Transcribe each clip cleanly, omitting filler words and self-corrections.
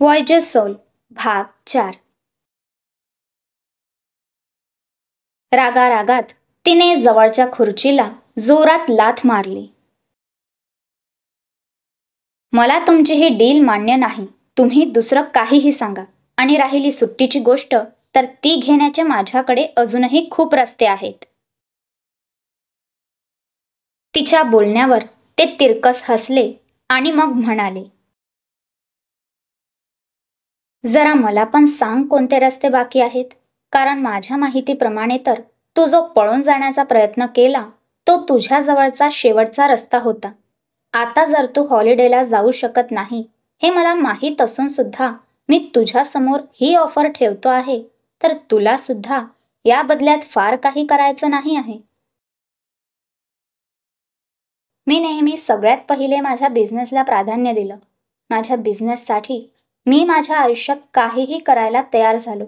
व्हॉयजेस soul भाग 4. रागारागात तिने जवळच्या खुर्चीला जोरात लाथ मारली. मला तुमची ही डील मान्य नाही. तुम्ही दुसरं काहीही सांगा. आणि राहिली सुट्टीची गोष्ट, तर ती घेण्याचे माझ्याकडे अजूनही खूप रस्ते आहेत. तिच्या बोलण्यावर ते तिरकस हसले आणि मग म्हणाले, जरा मला पण सांग कोणते रस्ते बाकी आहेत, कारण माझ्या माहितीप्रमाणे तर तू जो पळून जाण्याचा प्रयत्न केला तो तुझ्या जवळचा शेवटचा रस्ता होता. आता जर तू हॉलिडेला जाऊ शकत नाही हे मला माहीत असून सुद्धा मी तुझ्या समोर ही ऑफर ठेवतो आहे, तर तुला सुद्धा या बदल्यात फार काही करायचं नाही आहे. मी नेहमी सगळ्यात पहिले माझ्या बिझनेसला प्राधान्य दिलं. माझ्या बिझनेससाठी मी माझ्या आयुष्यात काहीही करायला तयार झालो.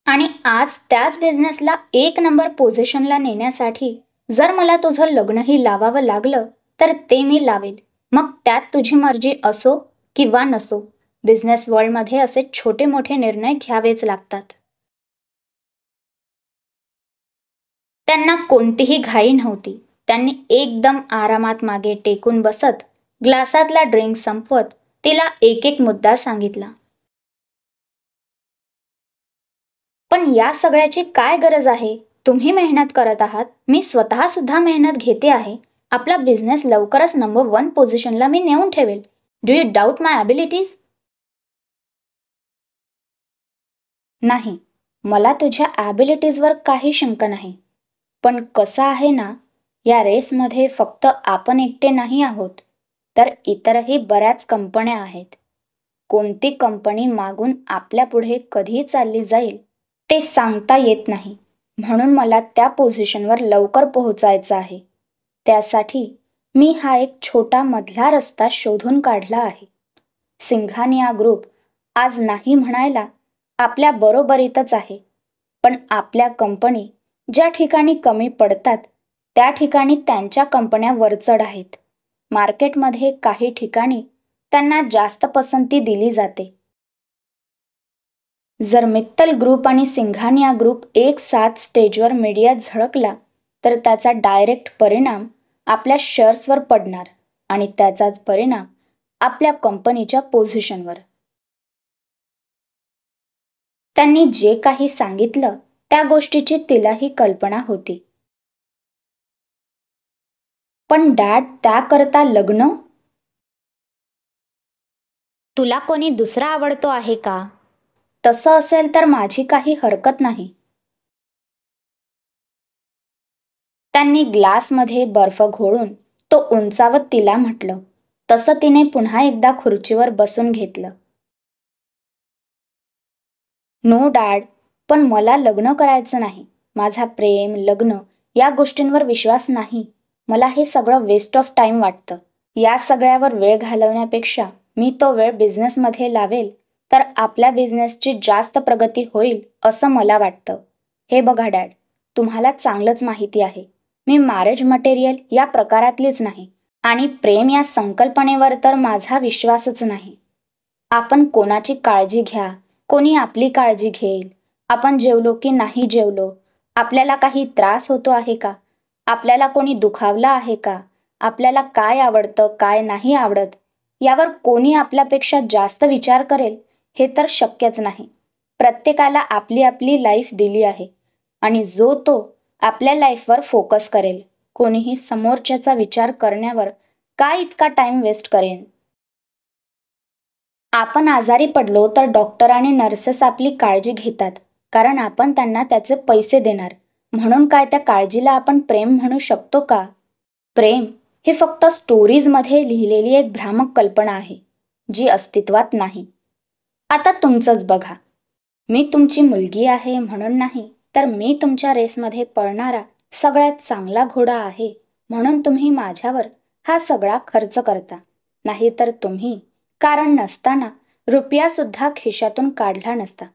आणि आज त्याच बिझनेसला 1 नंबर पोझिशनला नेण्यासाठी जर मला तुझं लग्नही लावावं लागलं तर ते मी लावेल. मग त्यात तुझी मर्जी असो किंवा नसो. बिझनेस वर्ल्डमध्ये असे छोटे मोठे निर्णय घ्यावेच लागतात. त्यांना कोणतीही घाई नव्हती. त्यांनी एकदम आरामात मागे टेकून बसत ग्लासातला ड्रिंक संपवत तिला एक एक मुद्दा सांगितला. पण या सगळ्याची काय गरज आहे? तुम्ही मेहनत करत आहात, मी स्वतः सुद्धा मेहनत घेते आहे. आपला बिझनेस लवकरच नंबर 1 पोझिशनला मी नेऊन ठेवेल. Do you doubt my abilities? नाही, मला तुझ्या ॲबिलिटीजवर काही शंका नाही. पण कसं आहे ना, या रेसमध्ये फक्त आपण एकटे नाही आहोत, तर इतरही बऱ्याच कंपन्या आहेत. कोणती कंपनी मागून आपल्या पुढे कधी चालली जाईल ते सांगता येत नाही. म्हणून मला त्या पोझिशनवर लवकर पोहोचायचं आहे. त्यासाठी मी हा एक छोटा मधला रस्ता शोधून काढला आहे. सिंघानिया ग्रुप आज नाही म्हणायला आपल्या बरोबरीतच आहे. पण आपल्या कंपनी ज्या ठिकाणी कमी पडतात त्या ठिकाणी त्यांच्या कंपन्या वरचढ आहेत. मार्केटमध्ये काही ठिकाणी त्यांना जास्त पसंती दिली जाते. जर मित्तल ग्रुप आणि सिंघानिया ग्रुप एक साथ स्टेजवर मीडियात झळकला तर त्याचा डायरेक्ट परिणाम आपल्या शेअर्सवर पडणार आणि त्याचाच परिणाम आपल्या कंपनीच्या पोझिशनवर. त्यांनी जे काही सांगितलं त्या गोष्टीची तिलाही कल्पना होती. पण डॅड, त्याकरता लग्न? तुला कोणी दुसरा आवडतो आहे का? तसं असेल तर माझी काही हरकत नाही. त्यांनी ग्लासमध्ये बर्फ घोळून तो उंचावत तिला म्हटलं. तसं तिने पुन्हा एकदा खुर्चीवर बसून घेतलं. नो डॅड, पण मला लग्न करायचं नाही. माझा प्रेम, लग्न या गोष्टींवर विश्वास नाही. मला हे सगळं वेस्ट ऑफ टाइम वाटतं. या सगळ्यावर वेळ घालवण्यापेक्षा मी तो वेळ बिझनेसमध्ये लावेल तर आपल्या बिझनेसची जास्त प्रगती होईल असं मला वाटतं. हे बघा डॅड, तुम्हाला चांगलंच माहिती आहे मी मॅरेज मटेरियल या प्रकारातलीच नाही आणि प्रेम या संकल्पनेवर तर माझा विश्वासच नाही. आपण कोणाची काळजी घ्या, कोणी आपली काळजी घेईल, आपण जेवलो की नाही जेवलो, आपल्याला काही त्रास होतो आहे का, आपल्याला कोणी दुखावलं आहे का, आपल्याला काय आवडतं काय नाही आवडत यावर कोणी आपल्यापेक्षा जास्त विचार करेल हे तर शक्यच नाही. प्रत्येकाला आपली आपली लाईफ दिली आहे आणि जो तो आपल्या लाईफवर फोकस करेल. कोणीही समोरच्याचा विचार करण्यावर काय इतका टाइम वेस्ट करेन? आपण आजारी पडलो तर डॉक्टर आणि नर्सेस आपली काळजी घेतात कारण आपण त्यांना त्याचे पैसे देणार. म्हणून काय त्या काळजीला आपण प्रेम म्हणू शकतो का? प्रेम हे फक्त स्टोरीजमध्ये लिहिलेली एक भ्रामक कल्पना आहे जी अस्तित्वात नाही. आता तुमचंच बघा. मी तुमची मुलगी आहे म्हणून नाही, तर मी तुमच्या रेसमध्ये पळणारा सगळ्यात चांगला घोडा आहे म्हणून तुम्ही माझ्यावर हा सगळा खर्च करता. नाहीतर तुम्ही कारण नसताना रुपयासुद्धा खिशातून काढला नसता.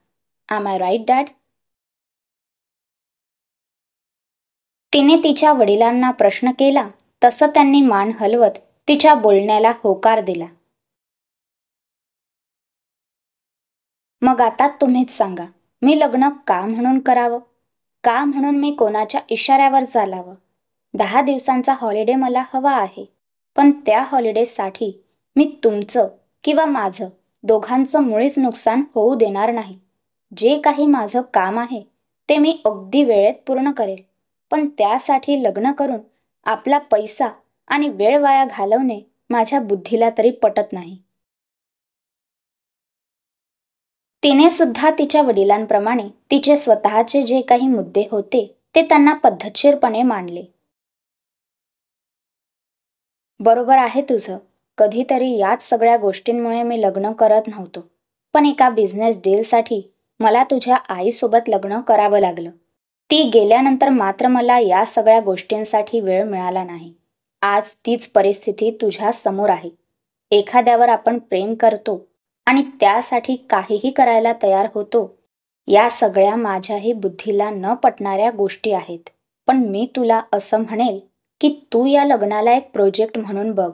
Am I right dad? तिने तिच्या वडिलांना प्रश्न केला तसं त्यांनी मान हलवत तिच्या बोलण्याला होकार दिला. मग आता तुम्हीच सांगा, मी लग्न का म्हणून करावं? का म्हणून मी कोणाच्या इशाऱ्यावर चालावं? 10 दिवसांचा हॉलिडे मला हवा आहे, पण त्या हॉलिडेसाठी मी तुमचं किंवा माझं दोघांचं मुळीच नुकसान होऊ देणार नाही. जे काही माझं काम आहे ते मी अगदी वेळेत पूर्ण करेल, पण त्यासाठी लग्न करून आपला पैसा आणि वेळ वाया घालवणे माझ्या बुद्धीला तरी पटत नाही. तिने सुद्धा तिच्या वडिलांप्रमाणे तिचे स्वतःचे जे काही मुद्दे होते ते त्यांना पद्धतशीरपणे मांडले. बरोबर आहे तुझं. कधीतरी याच सगळ्या गोष्टींमुळे मी लग्न करत नव्हतो, पण एका बिझनेस डीलसाठी मला तुझ्या आईसोबत लग्न करावं लागलं. ती गेल्यानंतर मात्र मला या सगळ्या गोष्टींसाठी वेळ मिळाला नाही. आज तीच परिस्थिती तुझ्या समोर आहे. एखाद्यावर आपण प्रेम करतो आणि त्यासाठी काहीही करायला तयार होतो. या सगळ्या माझ्याही बुद्धीला न पटणाऱ्या गोष्टी आहेत, पण मी तुला असं म्हणेल की तू या लग्नाला एक प्रोजेक्ट म्हणून बघ.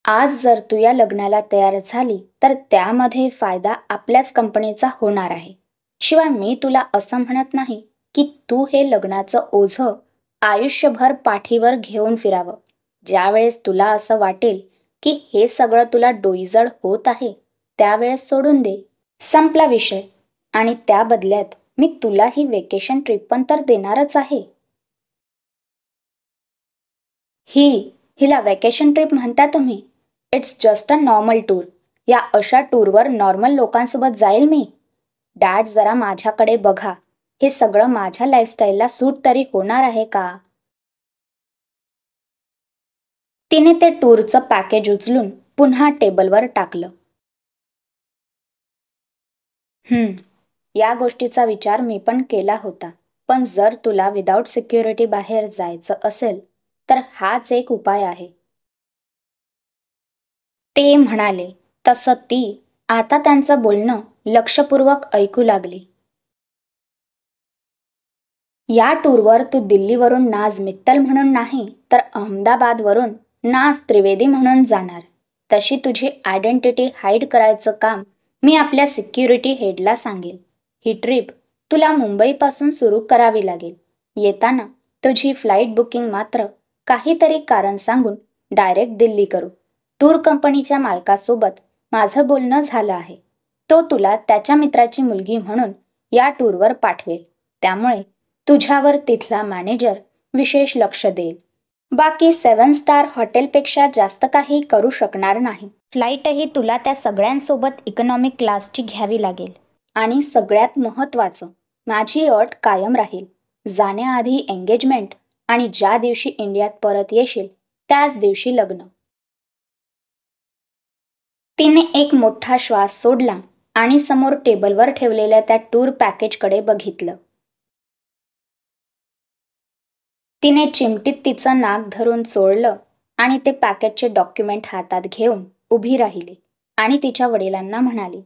आज जर तू या लग्नाला तयार झाली तर त्यामध्ये फायदा आपल्याच कंपनीचा होणार आहे. शिवाय मी तुला असं म्हणत नाही की तू हे लग्नाचं ओझं आयुष्यभर पाठीवर घेऊन फिरावं. ज्यावेळेस तुला असं वाटेल की हे सगळं तुला डोईजड होत आहे, त्यावेळेस सोडून दे. संपला विषय. आणि त्या बदल्यात मी तुला ही वेकेशन ट्रिप पण तर देणारच आहे. हिला वेकेशन ट्रिप म्हणता तुम्ही? It's just a normal tour. या अशा टूरवर नॉर्मल लोकांसोबत जाईल मी? डॅड, जरा माझ्याकडे बघा. हे सगळं माझ्या लाईफस्टाईलला सूट तरी होणार आहे का? तिने ते टूरचं पॅकेज उचलून पुन्हा टेबलवर टाकलं. या गोष्टीचा विचार मी पण केला होता, पण जर तुला विदाऊट सिक्युरिटी बाहेर जायचं असेल तर हाच एक उपाय आहे. ते म्हणाले तसं ती आता त्यांचं बोलणं लक्षपूर्वक ऐकू लागली. या टूरवर तू दिल्लीवरून नाज मित्तल म्हणून नाही तर अहमदाबादवरून नाज त्रिवेदी म्हणून जाणार. तशी तुझी आयडेंटिटी हाईड करायचं काम मी आपल्या सिक्युरिटी हेडला सांगेल. ही ट्रिप तुला मुंबईपासून सुरू करावी लागेल. येताना तुझी फ्लाईट बुकिंग मात्र काहीतरी कारण सांगून डायरेक्ट दिल्ली करू. टूर कंपनीच्या मालकासोबत माझं बोलणं झालं आहे. तो तुला त्याच्या मित्राची मुलगी म्हणून या टूरवर पाठवेल. त्यामुळे तुझ्यावर तिथला मॅनेजर विशेष लक्ष देईल. बाकी 7 स्टार हॉटेलपेक्षा जास्त काही करू शकणार नाही. फ्लाईटही तुला त्या सगळ्यांसोबत इकॉनॉमिक क्लासची घ्यावी लागेल. आणि सगळ्यात महत्त्वाचं, माझी अट कायम राहील. जाण्याआधी एंगेजमेंट आणि ज्या दिवशी इंडियात परत येशील त्याच दिवशी लग्न. तिने एक मोठा श्वास सोडला आणि समोर टेबलवर ठेवलेल्या त्या टूर पॅकेजकडे बघितलं. तिने चिमटीत तिचं नाक धरून चोळलं आणि ते पॅकेटचे डॉक्युमेंट हातात घेऊन उभी राहिली आणि तिच्या वडिलांना म्हणाली,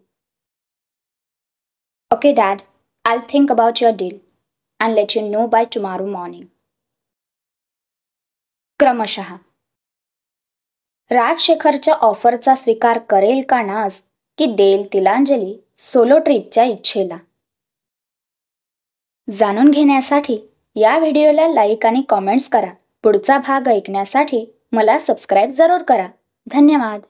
okay dad, I think about your deal and let you know by tomorrow morning. क्रमशः राजशेखरच्या ऑफरचा स्वीकार करेल का नाज, की देईल तिलांजली सोलो ट्रिपच्या इच्छेला? जाणून घेण्यासाठी या व्हिडिओला लाईक आणि कॉमेंट्स करा. पुढचा भाग ऐकण्यासाठी मला सबस्क्राईब जरूर करा. धन्यवाद.